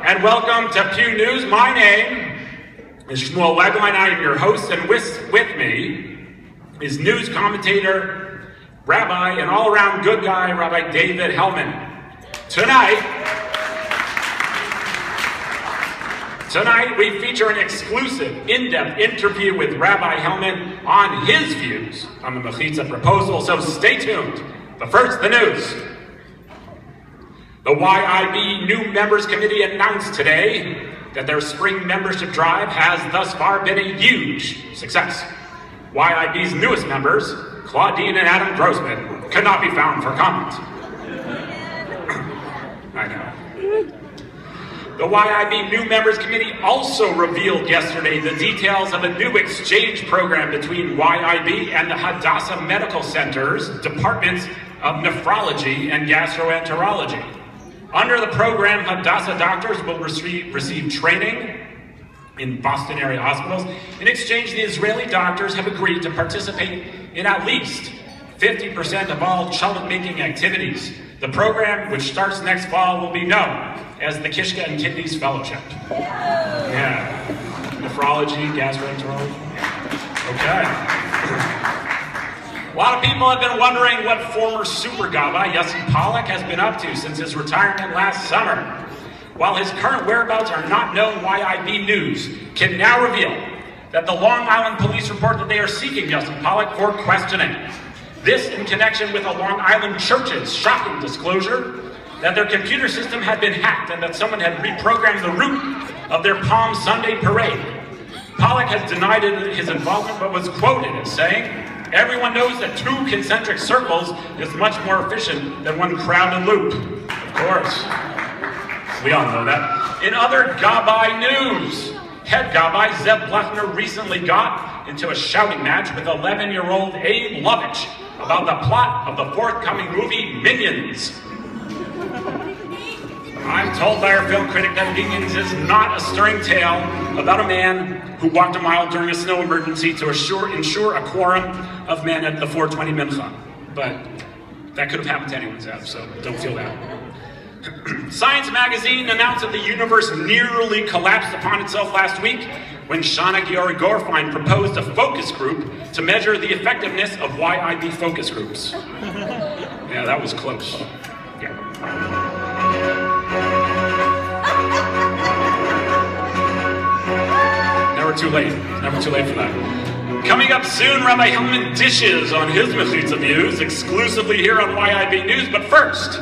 and welcome to Pew News. My name is Shmuel Weglein. I am your host, and with me is news commentator, rabbi, and all-around good guy, Rabbi David Hellman. Tonight, we feature an exclusive, in-depth interview with Rabbi Hellman on his views on the Mechitza proposal, so stay tuned. But first, the news. The YIB new members committee announced today that their spring membership drive has thus far been a huge success. YIB's newest members, Claudine and Adam Grossman, could not be found for comment. I know. The YIB new members committee also revealed yesterday the details of a new exchange program between YIB and the Hadassah Medical Center's departments of nephrology and gastroenterology. Under the program, Hadassah doctors will receive training in Boston area hospitals. In exchange, the Israeli doctors have agreed to participate in at least 50% of all challah-making activities. The program, which starts next fall, will be known as the Kishka and Kidneys Fellowship. Yeah. Nephrology, gastroenterology. Okay. A lot of people have been wondering what former super Gabbai Yossi Pollack has been up to since his retirement last summer. While his current whereabouts are not known, YIB News can now reveal that the Long Island police report that they are seeking Yossi Pollack for questioning. This in connection with a Long Island church's shocking disclosure that their computer system had been hacked and that someone had reprogrammed the route of their Palm Sunday parade. Pollack has denied his involvement, but was quoted as saying, "Everyone knows that 2 concentric circles is much more efficient than 1 crowded loop." Of course. We all know that. In other Gabbai news, head Gabbai Zeb Blechner recently got into a shouting match with 11-year-old Abe Lovich about the plot of the forthcoming movie Minions. I'm told by our film critic that Minions is not a stirring tale about a man who walked a mile during a snow emergency to ensure a quorum of men at the 420 Mincha. But that could have happened to anyone's house, so don't feel that. Science magazine announced that the universe nearly collapsed upon itself last week when Shana Georgi-Gorfine proposed a focus group to measure the effectiveness of YIB focus groups. Yeah, that was close. Yeah. Never too late. Never too late for that. Coming up soon, Rabbi Hellman dishes on his Mechitza views exclusively here on YIB News. But first,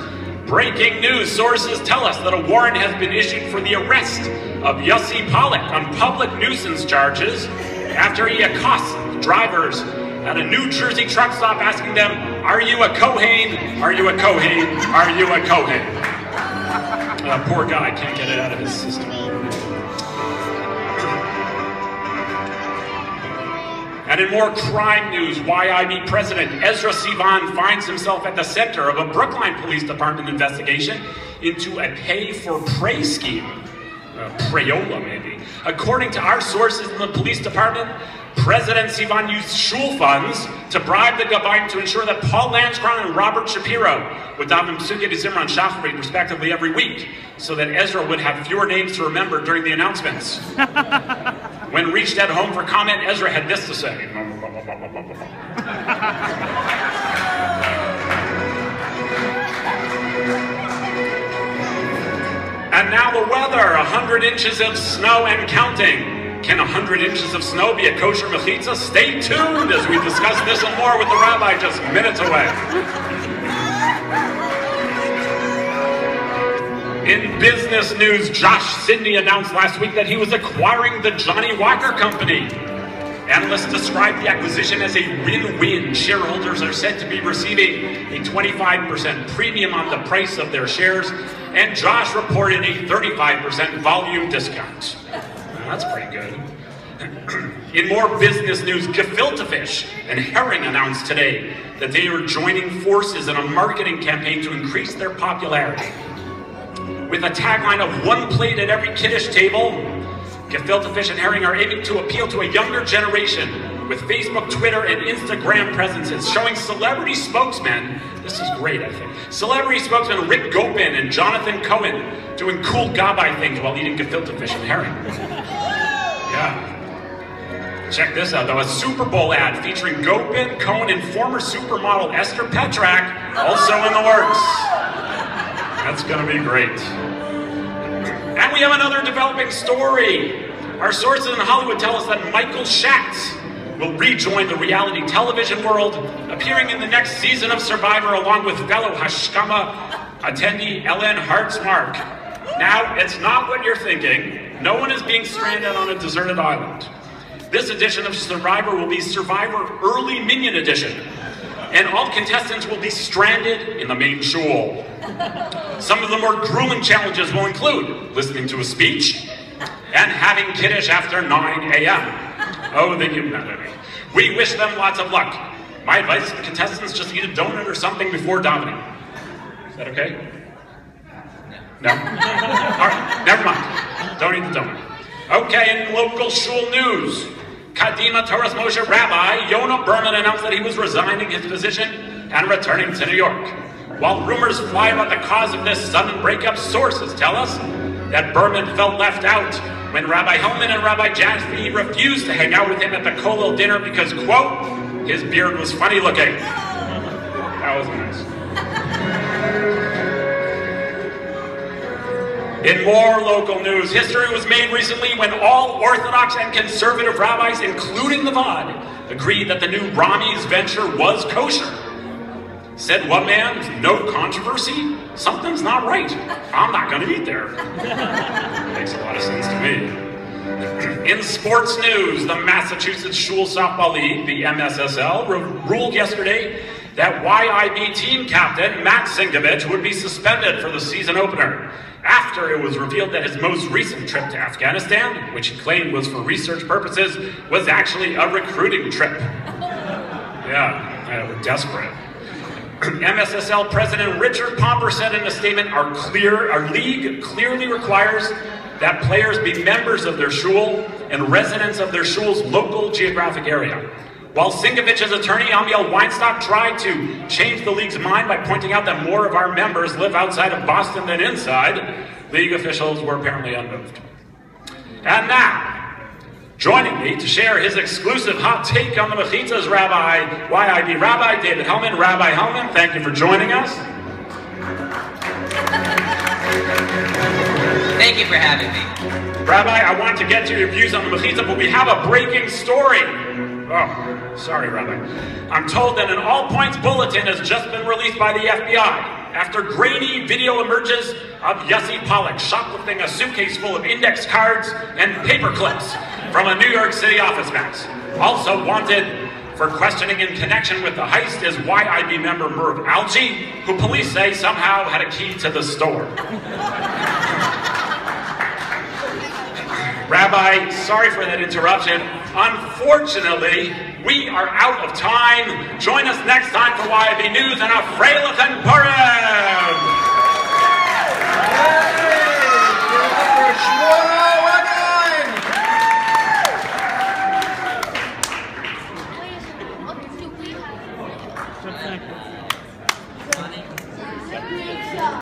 breaking news. Sources tell us that a warrant has been issued for the arrest of Yossi Pollack on public nuisance charges after he accosts drivers at a New Jersey truck stop asking them, "Are you a Kohen? Are you a Kohen? Are you a Kohen?" Poor guy can't get it out of his system. And in more crime news, YIB President Ezra Sivan finds himself at the center of a Brookline Police Department investigation into a pay-for-pray scheme. Prayola, maybe. According to our sources in the police department, President Sivan used shul funds to bribe the Gabbaim to ensure that Paul Landskron and Robert Shapiro would daven Psukei Zimran Shachrit respectively every week, so that Ezra would have fewer names to remember during the announcements. When reached at home for comment, Ezra had this to say. And now the weather, 100 inches of snow and counting. Can 100 inches of snow be a kosher mechitza? Stay tuned as we discuss this and more with the rabbi just minutes away. In business news, Josh Sidney announced last week that he was acquiring the Johnny Walker Company. Analysts describe the acquisition as a win-win. Shareholders are said to be receiving a 25% premium on the price of their shares, and Josh reported a 35% volume discount. That's pretty good. In more business news, gefilte fish and herring announced today that they are joining forces in a marketing campaign to increase their popularity. With a tagline of "one plate at every Kiddush table," gefilte fish and herring are aiming to appeal to a younger generation with Facebook, Twitter, and Instagram presences, showing celebrity spokesmen This is great, I think. Celebrity spokesman Rick Gopin and Jonathan Cohen doing cool gabbai things while eating gefilte fish and herring. Yeah. Check this out, though. A Super Bowl ad featuring Gopin, Cohen, and former supermodel Esther Petrak also in the works. That's going to be great. And we have another developing story. Our sources in Hollywood tell us that Michael Schatz will rejoin the reality television world, appearing in the next season of Survivor along with fellow Hashkama attendee Ellen Hartzmark. Now, it's not what you're thinking. No one is being stranded on a deserted island. This edition of Survivor will be Survivor Early Minion Edition, and all contestants will be stranded in the main shul. Some of the more grueling challenges will include listening to a speech and having kiddush after 9 a.m. Oh, the humanity. We wish them lots of luck. My advice to the contestants, just eat a donut or something before davening. Is that okay? No? All right, never mind. Don't eat the donut. Okay, in local shul news, Kadima Torah's Moshe Rabbi Yonah Berman announced that he was resigning his position and returning to New York. While rumors fly about the cause of this sudden breakup, sources tell us that Berman felt left out when Rabbi Hellman and Rabbi Jaspi refused to hang out with him at the Kollel dinner because, quote, his beard was funny looking. That was nice. In more local news, history was made recently when all Orthodox and conservative rabbis, including the VOD, agreed that the new Rami's venture was kosher. Said one man, no controversy, something's not right. I'm not going to eat there. Makes a lot of sense to me. In sports news, the Massachusetts Shul Softball League, the MSSL, ruled yesterday that YIB team captain Matt Sinkovich would be suspended for the season opener after it was revealed that his most recent trip to Afghanistan, which he claimed was for research purposes, was actually a recruiting trip. Yeah, we're desperate. MSSL President Richard Pomper said in a statement, our league clearly requires that players be members of their shul and residents of their shul's local geographic area. While Sinkovich's attorney, Amiel Weinstock, tried to change the league's mind by pointing out that more of our members live outside of Boston than inside, league officials were apparently unmoved. And now, joining me to share his exclusive hot take on the Mechitzas Rabbi, YIB Rabbi David Hellman. Rabbi Hellman, thank you for joining us. Thank you for having me. Rabbi, I want to get to your views on the Mechitza, but we have a breaking story. Oh, sorry, Rabbi. I'm told that an all-points bulletin has just been released by the FBI after grainy video emerges of Yossi Pollack shoplifting a suitcase full of index cards and paper clips from a New York City office max. Also wanted for questioning in connection with the heist is YIB member Merv Algie, who police say somehow had a key to the store. Rabbi, sorry for that interruption. Unfortunately, we are out of time. Join us next time for YIB News and a Freilichen Purim!